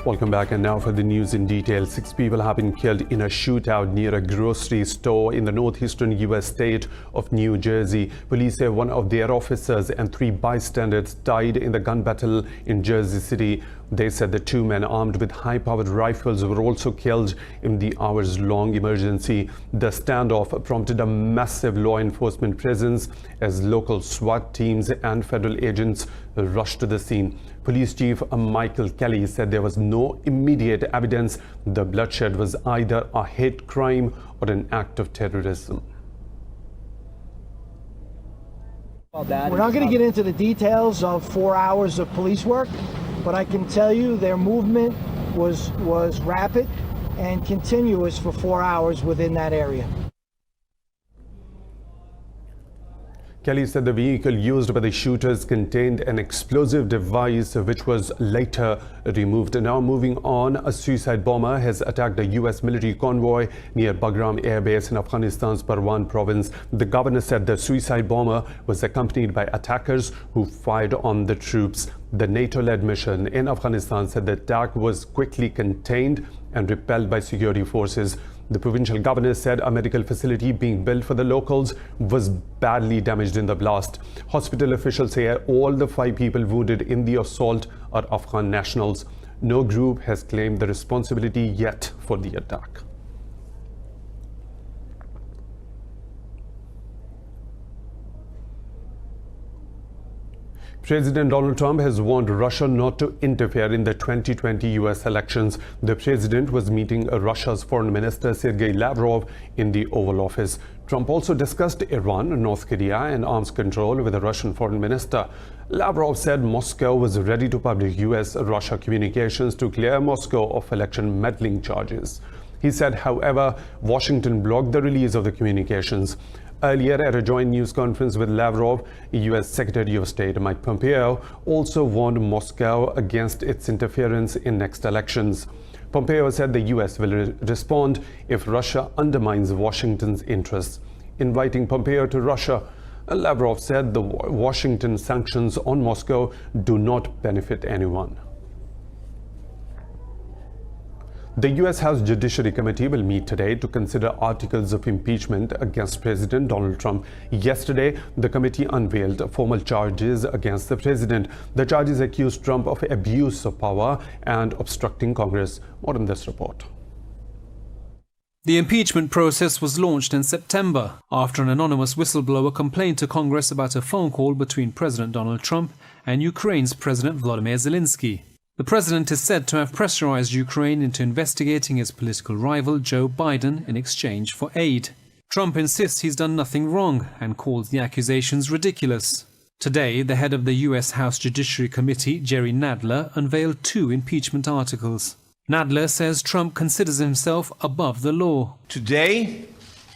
Welcome back, and now for the news in detail. 6 people have been killed in a shootout near a grocery store in the northeastern US state of New Jersey. Police say one of their officers and 3 bystanders died in the gun battle in Jersey City. They said the 2 men armed with high-powered rifles were also killed in the hours-long emergency. The standoff prompted a massive law enforcement presence as local SWAT teams and federal agents rushed to the scene. Police Chief Michael Kelly said there was no immediate evidence the bloodshed was either a hate crime or an act of terrorism. We're not going to get into the details of 4 hours of police work, but I can tell you their movement was rapid and continuous for 4 hours within that area. Kelly said the vehicle used by the shooters contained an explosive device which was later removed. Now moving on, a suicide bomber has attacked a US military convoy near Bagram Air Base in Afghanistan's Parwan province. The governor said the suicide bomber was accompanied by attackers who fired on the troops. The NATO-led mission in Afghanistan said the attack was quickly contained and repelled by security forces. The provincial governor said a medical facility being built for the locals was badly damaged in the blast. Hospital officials say all the 5 people wounded in the assault are Afghan nationals. No group has claimed the responsibility yet for the attack. President Donald Trump has warned Russia not to interfere in the 2020 US elections. The president was meeting Russia's Foreign Minister Sergei Lavrov in the Oval Office. Trump also discussed Iran, North Korea and arms control with the Russian Foreign Minister. Lavrov said Moscow was ready to publish US-Russia communications to clear Moscow of election meddling charges. He said, however, Washington blocked the release of the communications. Earlier, at a joint news conference with Lavrov, US Secretary of State Mike Pompeo also warned Moscow against its interference in next elections. Pompeo said the US will respond if Russia undermines Washington's interests. Inviting Pompeo to Russia, Lavrov said the Washington sanctions on Moscow do not benefit anyone. The US House Judiciary Committee will meet today to consider articles of impeachment against President Donald Trump. Yesterday, the committee unveiled formal charges against the president. The charges accuse Trump of abuse of power and obstructing Congress. More on this report. The impeachment process was launched in September after an anonymous whistleblower complained to Congress about a phone call between President Donald Trump and Ukraine's President Volodymyr Zelensky. The president is said to have pressurized Ukraine into investigating his political rival Joe Biden in exchange for aid. Trump insists he's done nothing wrong and calls the accusations ridiculous. Today, the head of the US House Judiciary Committee, Jerry Nadler, unveiled 2 impeachment articles. Nadler says Trump considers himself above the law. Today,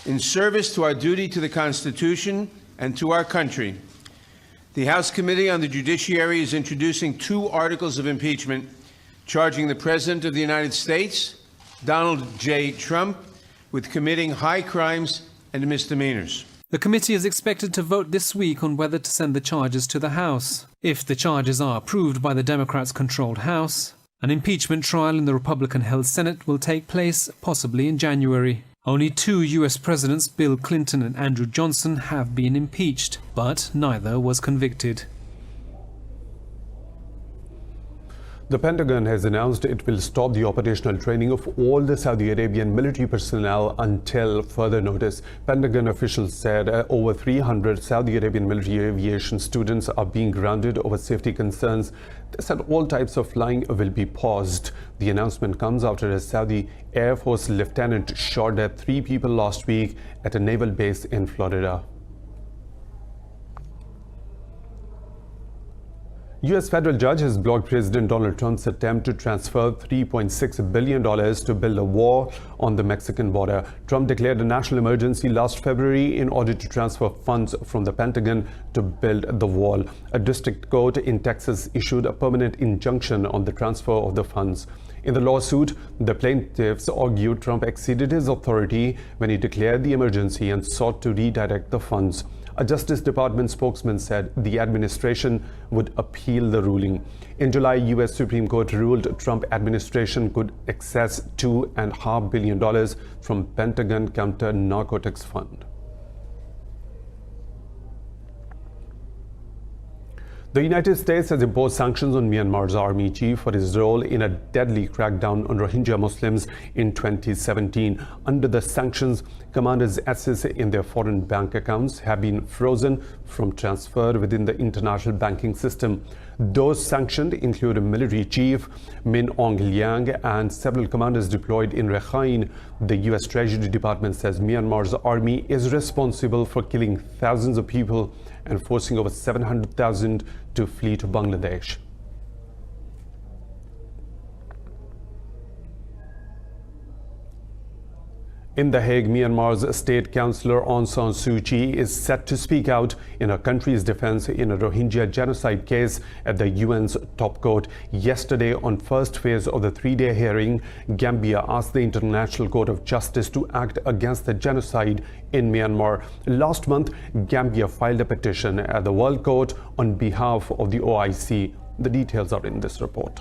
in service to our duty to the Constitution and to our country, the House Committee on the Judiciary is introducing 2 articles of impeachment charging the President of the United States, Donald J. Trump, with committing high crimes and misdemeanors. The committee is expected to vote this week on whether to send the charges to the House. If the charges are approved by the Democrats-controlled House, an impeachment trial in the Republican-held Senate will take place possibly in January. Only 2 US presidents, Bill Clinton and Andrew Johnson, have been impeached, but neither was convicted. The Pentagon has announced it will stop the operational training of all the Saudi Arabian military personnel until further notice. Pentagon officials said over 300 Saudi Arabian military aviation students are being grounded over safety concerns. They said all types of flying will be paused. The announcement comes after a Saudi Air Force lieutenant shot at 3 people last week at a naval base in Florida. US federal judge has blocked President Donald Trump's attempt to transfer $3.6 billion to build a wall on the Mexican border. Trump declared a national emergency last February in order to transfer funds from the Pentagon to build the wall. A district court in Texas issued a permanent injunction on the transfer of the funds. In the lawsuit, the plaintiffs argued Trump exceeded his authority when he declared the emergency and sought to redirect the funds. A Justice Department spokesman said the administration would appeal the ruling. In July, U.S. Supreme Court ruled Trump administration could access $2.5 billion from Pentagon counter-narcotics fund. The United States has imposed sanctions on Myanmar's army chief for his role in a deadly crackdown on Rohingya Muslims in 2017. Under the sanctions, commanders' assets in their foreign bank accounts have been frozen from transfer within the international banking system. Those sanctioned include military chief Min Aung Hlaing and several commanders deployed in Rakhine. The U.S. Treasury Department says Myanmar's army is responsible for killing thousands of people and forcing over 700,000 to flee to Bangladesh. In The Hague, Myanmar's state councillor Aung San Suu Kyi is set to speak out in her country's defense in a Rohingya genocide case at the UN's top court. Yesterday, on first phase of the three-day hearing, Gambia asked the International Court of Justice to act against the genocide in Myanmar. Last month, Gambia filed a petition at the World Court on behalf of the OIC. The details are in this report.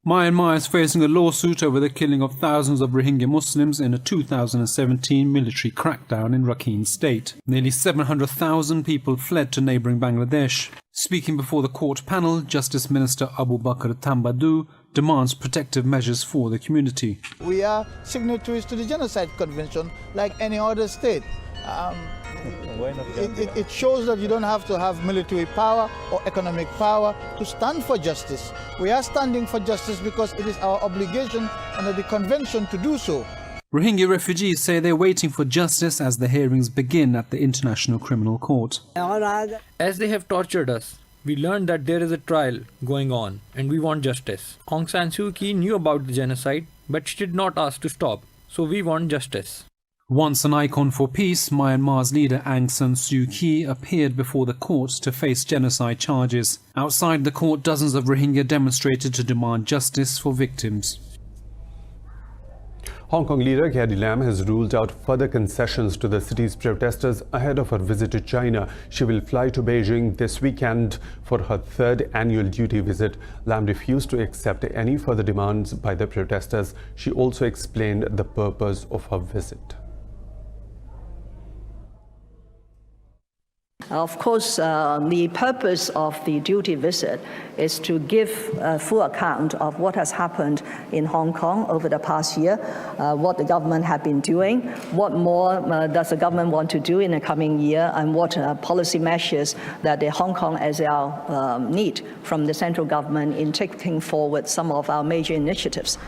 Myanmar is facing a lawsuit over the killing of thousands of Rohingya Muslims in a 2017 military crackdown in Rakhine State. Nearly 700,000 people fled to neighbouring Bangladesh. Speaking before the court panel, Justice Minister Abu Bakr Tambadou demands protective measures for the community. We are signatories to the Genocide Convention like any other state. It shows that you don't have to have military power or economic power to stand for justice. We are standing for justice because it is our obligation under the convention to do so. Rohingya refugees say they're waiting for justice as the hearings begin at the International Criminal Court. As they have tortured us, we learned that there is a trial going on and we want justice. Aung San Suu Kyi knew about the genocide, but she did not ask to stop, so we want justice. Once an icon for peace, Myanmar's leader Aung San Suu Kyi appeared before the court to face genocide charges. Outside the court, dozens of Rohingya demonstrated to demand justice for victims. Hong Kong leader Carrie Lam has ruled out further concessions to the city's protesters ahead of her visit to China. She will fly to Beijing this weekend for her third annual duty visit. Lam refused to accept any further demands by the protesters. She also explained the purpose of her visit. Of course, the purpose of the duty visit is to give a full account of what has happened in Hong Kong over the past year, what the government have been doing, what more does the government want to do in the coming year, and what policy measures that the Hong Kong SL need from the central government in taking forward some of our major initiatives.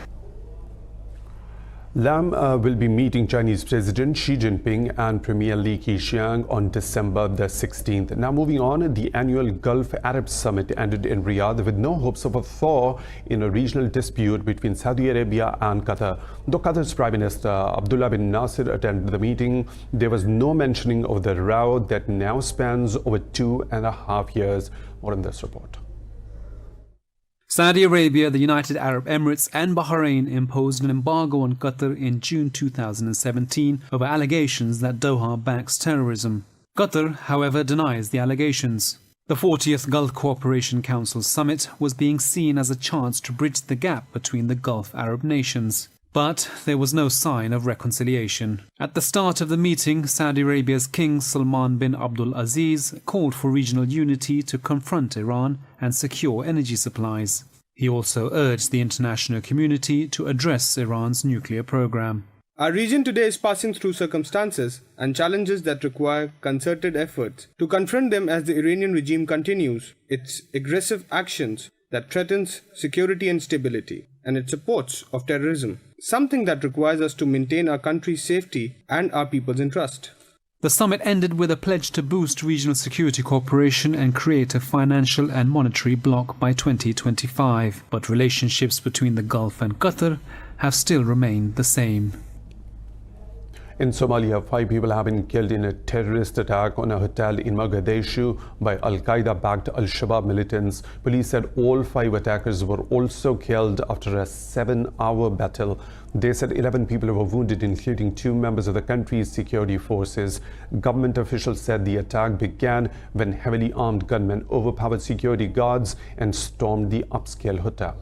Lam will be meeting Chinese President Xi Jinping and Premier Li Keqiang on December the 16th. Now moving on, the annual Gulf Arab Summit ended in Riyadh with no hopes of a thaw in a regional dispute between Saudi Arabia and Qatar. Though Qatar's Prime Minister Abdullah bin Nasser attended the meeting, there was no mentioning of the row that now spans over 2.5 years. More in this report. Saudi Arabia, the United Arab Emirates and Bahrain imposed an embargo on Qatar in June 2017 over allegations that Doha backs terrorism. Qatar, however, denies the allegations. The 40th Gulf Cooperation Council Summit was being seen as a chance to bridge the gap between the Gulf Arab nations. But there was no sign of reconciliation. At the start of the meeting, Saudi Arabia's King Salman bin Abdul Aziz called for regional unity to confront Iran and secure energy supplies. He also urged the international community to address Iran's nuclear program. Our region today is passing through circumstances and challenges that require concerted efforts to confront them as the Iranian regime continues its aggressive actions that threatens security and stability, and its supports of terrorism, something that requires us to maintain our country's safety and our people's interest. The summit ended with a pledge to boost regional security cooperation and create a financial and monetary bloc by 2025, but relationships between the Gulf and Qatar have still remained the same. In Somalia, 5 people have been killed in a terrorist attack on a hotel in Mogadishu by Al-Qaeda-backed Al-Shabaab militants. Police said all 5 attackers were also killed after a 7-hour battle. They said 11 people were wounded, including 2 members of the country's security forces. Government officials said the attack began when heavily armed gunmen overpowered security guards and stormed the upscale hotel.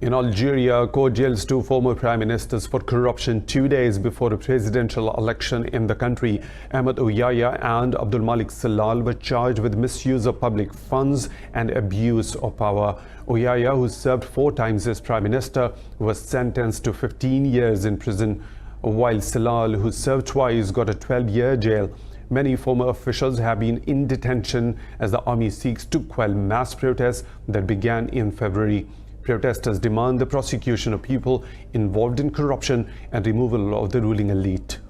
In Algeria, court jails 2 former prime ministers for corruption 2 days before a presidential election in the country. Ahmed and Abdul Malik Salal were charged with misuse of public funds and abuse of power. Oyaya, who served 4 times as prime minister, was sentenced to 15 years in prison, while Salal, who served twice, got a 12-year jail. Many former officials have been in detention as the army seeks to quell mass protests that began in February. Protesters demand the prosecution of people involved in corruption and removal of the ruling elite.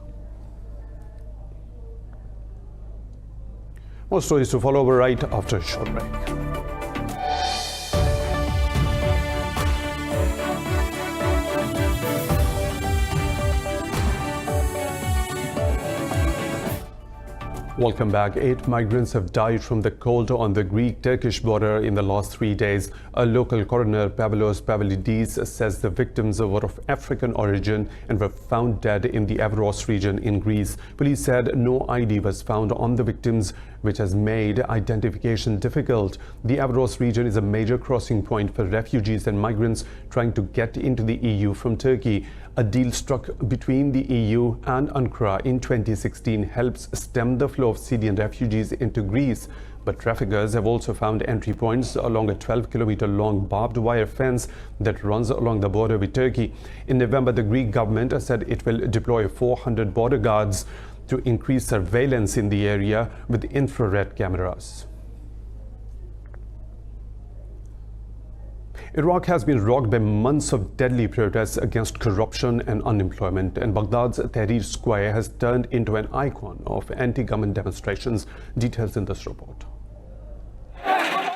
More stories to follow right after a short break. Welcome back. 8 migrants have died from the cold on the Greek-Turkish border in the last 3 days. A local coroner, Pavlos Pavlidis, says the victims were of African origin and were found dead in the Evros region in Greece. Police said no ID was found on the victims, which has made identification difficult. The Evros region is a major crossing point for refugees and migrants trying to get into the EU from Turkey. A deal struck between the EU and Ankara in 2016 helps stem the flow of Syrian refugees into Greece. But traffickers have also found entry points along a 12-kilometer-long barbed wire fence that runs along the border with Turkey. In November, the Greek government said it will deploy 400 border guards to increase surveillance in the area with infrared cameras. Iraq has been rocked by months of deadly protests against corruption and unemployment, and Baghdad's Tahrir Square has turned into an icon of anti-government demonstrations. Details in this report.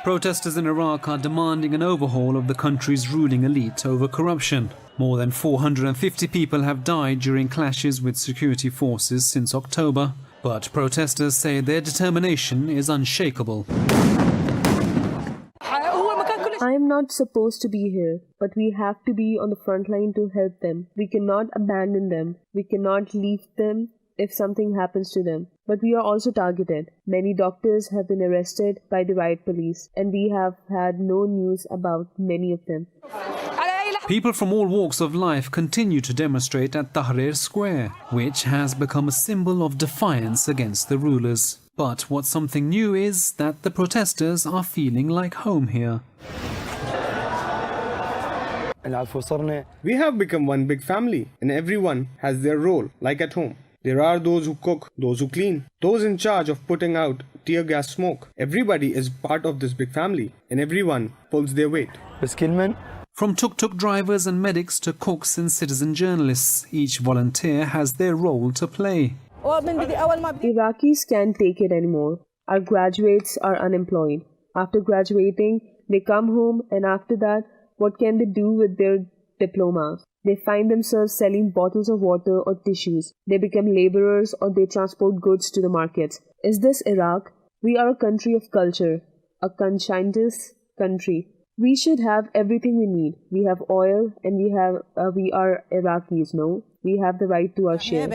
Protesters in Iraq are demanding an overhaul of the country's ruling elite over corruption. More than 450 people have died during clashes with security forces since October, but protesters say their determination is unshakable. I am not supposed to be here, but we have to be on the front line to help them. We cannot abandon them. We cannot leave them if something happens to them. But we are also targeted. Many doctors have been arrested by the riot police, and we have had no news about many of them. People from all walks of life continue to demonstrate at Tahrir Square, which has become a symbol of defiance against the rulers. But what's something new is that the protesters are feeling like home here. We have become one big family, and everyone has their role, like at home. There are those who cook, those who clean, those in charge of putting out tear gas smoke. Everybody is part of this big family, and everyone pulls their weight. From tuk-tuk drivers and medics to cooks and citizen journalists, each volunteer has their role to play. Iraqis can't take it anymore. Our graduates are unemployed. After graduating, they come home, and after that, what can they do with their diplomas? They find themselves selling bottles of water or tissues. They become laborers or they transport goods to the markets. Is this Iraq? We are a country of culture, a conscientious country. We should have everything we need. We have oil and we are Iraqis, no? We have the right to our share.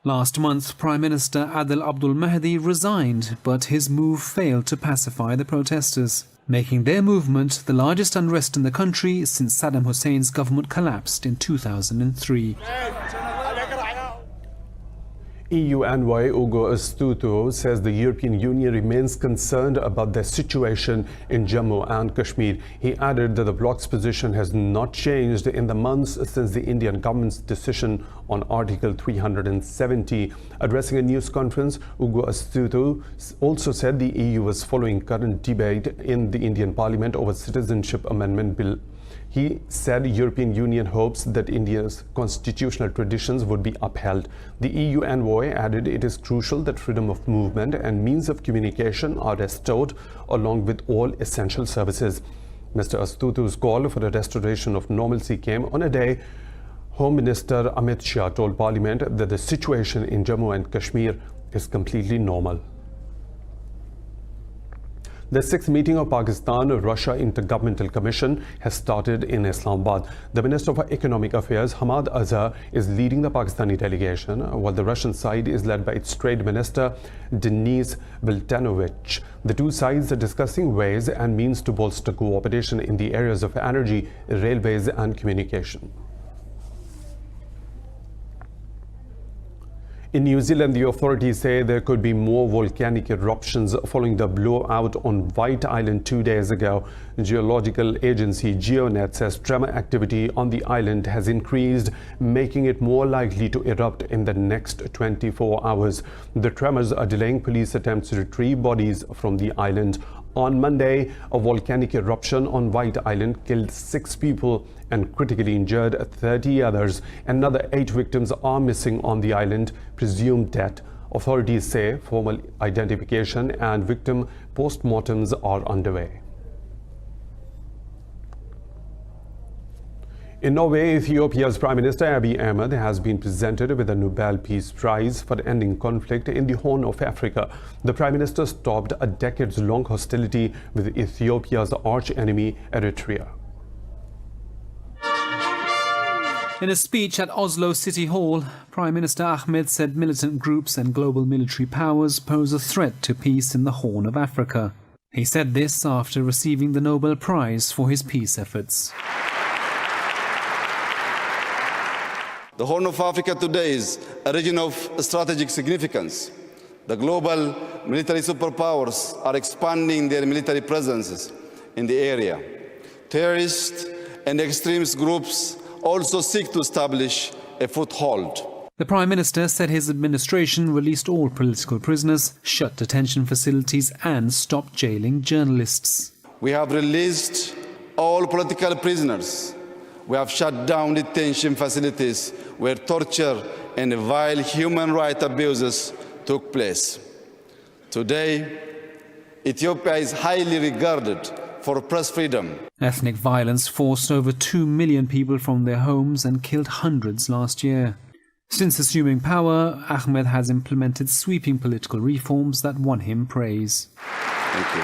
Last month, Prime Minister Adel Abdul Mahdi resigned, but his move failed to pacify the protesters, making their movement the largest unrest in the country since Saddam Hussein's government collapsed in 2003. EU envoy Ugo Astuto says the European Union remains concerned about the situation in Jammu and Kashmir. He added that the bloc's position has not changed in the months since the Indian government's decision on Article 370. Addressing a news conference, Ugo Astuto also said the EU was following current debate in the Indian Parliament over Citizenship Amendment Bill. He said European Union hopes that India's constitutional traditions would be upheld. The EU envoy added it is crucial that freedom of movement and means of communication are restored along with all essential services. Mr. Astutu's call for the restoration of normalcy came on a day Home Minister Ahmed told Parliament that the situation in Jammu and Kashmir is completely normal. The 6th meeting of Pakistan of Russia Intergovernmental Commission has started in Islamabad. The Minister for Economic Affairs, Hamad Azhar, is leading the Pakistani delegation, while the Russian side is led by its Trade Minister, Denis Viltanovich. The two sides are discussing ways and means to bolster cooperation in the areas of energy, railways and communication. In New Zealand, the authorities say there could be more volcanic eruptions following the blowout on White Island 2 days ago. Geological agency GeoNet says tremor activity on the island has increased, making it more likely to erupt in the next 24 hours. The tremors are delaying police attempts to retrieve bodies from the island. On Monday, a volcanic eruption on White Island killed 6 people and critically injured 30 others. Another 8 victims are missing on the island, presumed dead. Authorities say formal identification and victim postmortems are underway. In Norway, Ethiopia's Prime Minister Abiy Ahmed has been presented with a Nobel Peace Prize for ending conflict in the Horn of Africa. The Prime Minister stopped a decades-long hostility with Ethiopia's arch-enemy, Eritrea. In a speech at Oslo City Hall, Prime Minister Ahmed said militant groups and global military powers pose a threat to peace in the Horn of Africa. He said this after receiving the Nobel Prize for his peace efforts. The Horn of Africa today is a region of strategic significance. The global military superpowers are expanding their military presences in the area. Terrorist and extremist groups also seek to establish a foothold. The Prime Minister said his administration released all political prisoners, shut detention facilities and stopped jailing journalists. We have released all political prisoners. We have shut down detention facilities where torture and vile human rights abuses took place. Today, Ethiopia is highly regarded for press freedom. Ethnic violence forced over 2 million people from their homes and killed hundreds last year. Since assuming power, Ahmed has implemented sweeping political reforms that won him praise. Thank you.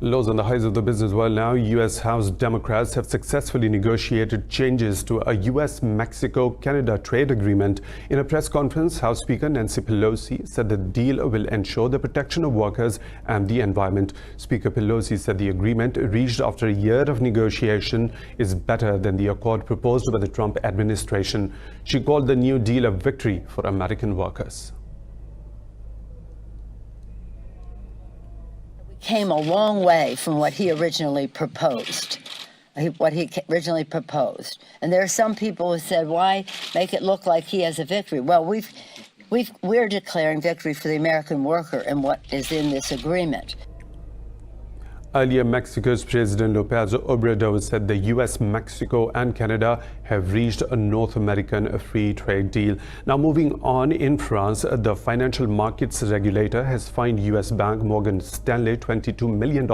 Lows on the highs of the business world now. U.S. House Democrats have successfully negotiated changes to a U.S. Mexico-Canada trade agreement. In a press conference, House Speaker Nancy Pelosi said the deal will ensure the protection of workers and the environment. Speaker Pelosi said the agreement, reached after a year of negotiation, is better than the accord proposed by the Trump administration. She called the new deal a victory for American workers. Came a long way from what he originally proposed. And there are some people who said, why make it look like he has a victory? Well, we're declaring victory for the American worker and what is in this agreement. Earlier, Mexico's President López Obrador said the U.S., Mexico and Canada have reached a North American free trade deal. Now moving on, in France, the financial markets regulator has fined US Bank Morgan Stanley $22 million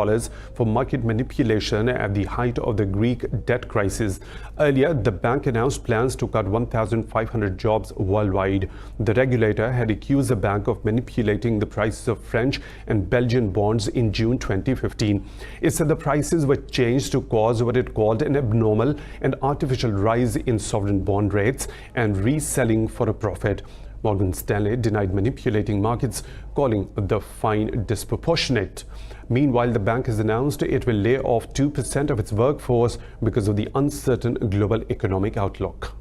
for market manipulation at the height of the Greek debt crisis. Earlier, the bank announced plans to cut 1,500 jobs worldwide. The regulator had accused the bank of manipulating the prices of French and Belgian bonds in June 2015. It said the prices were changed to cause what it called an abnormal and artificial rise in sovereign bond rates and reselling for a profit. Morgan Stanley denied manipulating markets, calling the fine disproportionate. Meanwhile, the bank has announced it will lay off 2% of its workforce because of the uncertain global economic outlook.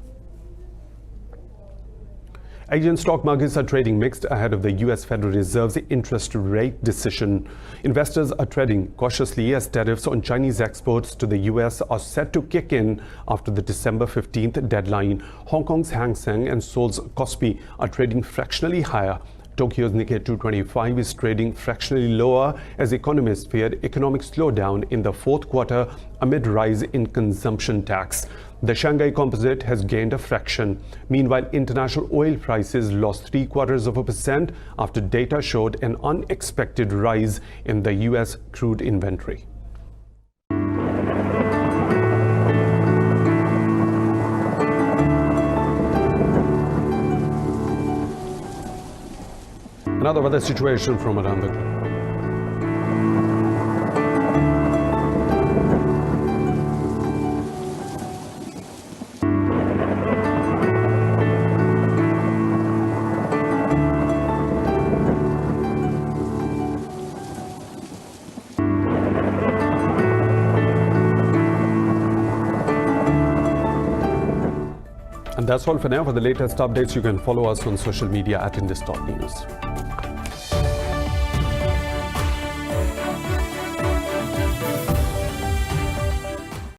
Asian stock markets are trading mixed ahead of the U.S. Federal Reserve's interest rate decision. Investors are trading cautiously as tariffs on Chinese exports to the U.S. are set to kick in after the December 15th deadline. Hong Kong's Hang Seng and Seoul's Kospi are trading fractionally higher. Tokyo's Nikkei 225 is trading fractionally lower as economists feared economic slowdown in the fourth quarter amid rise in consumption tax. The Shanghai Composite has gained a fraction. Meanwhile, international oil prices lost 0.75% after data showed an unexpected rise in the US crude inventory. Another weather situation from around the globe. And that's all for now. For the latest updates, you can follow us on social media at Indus.News.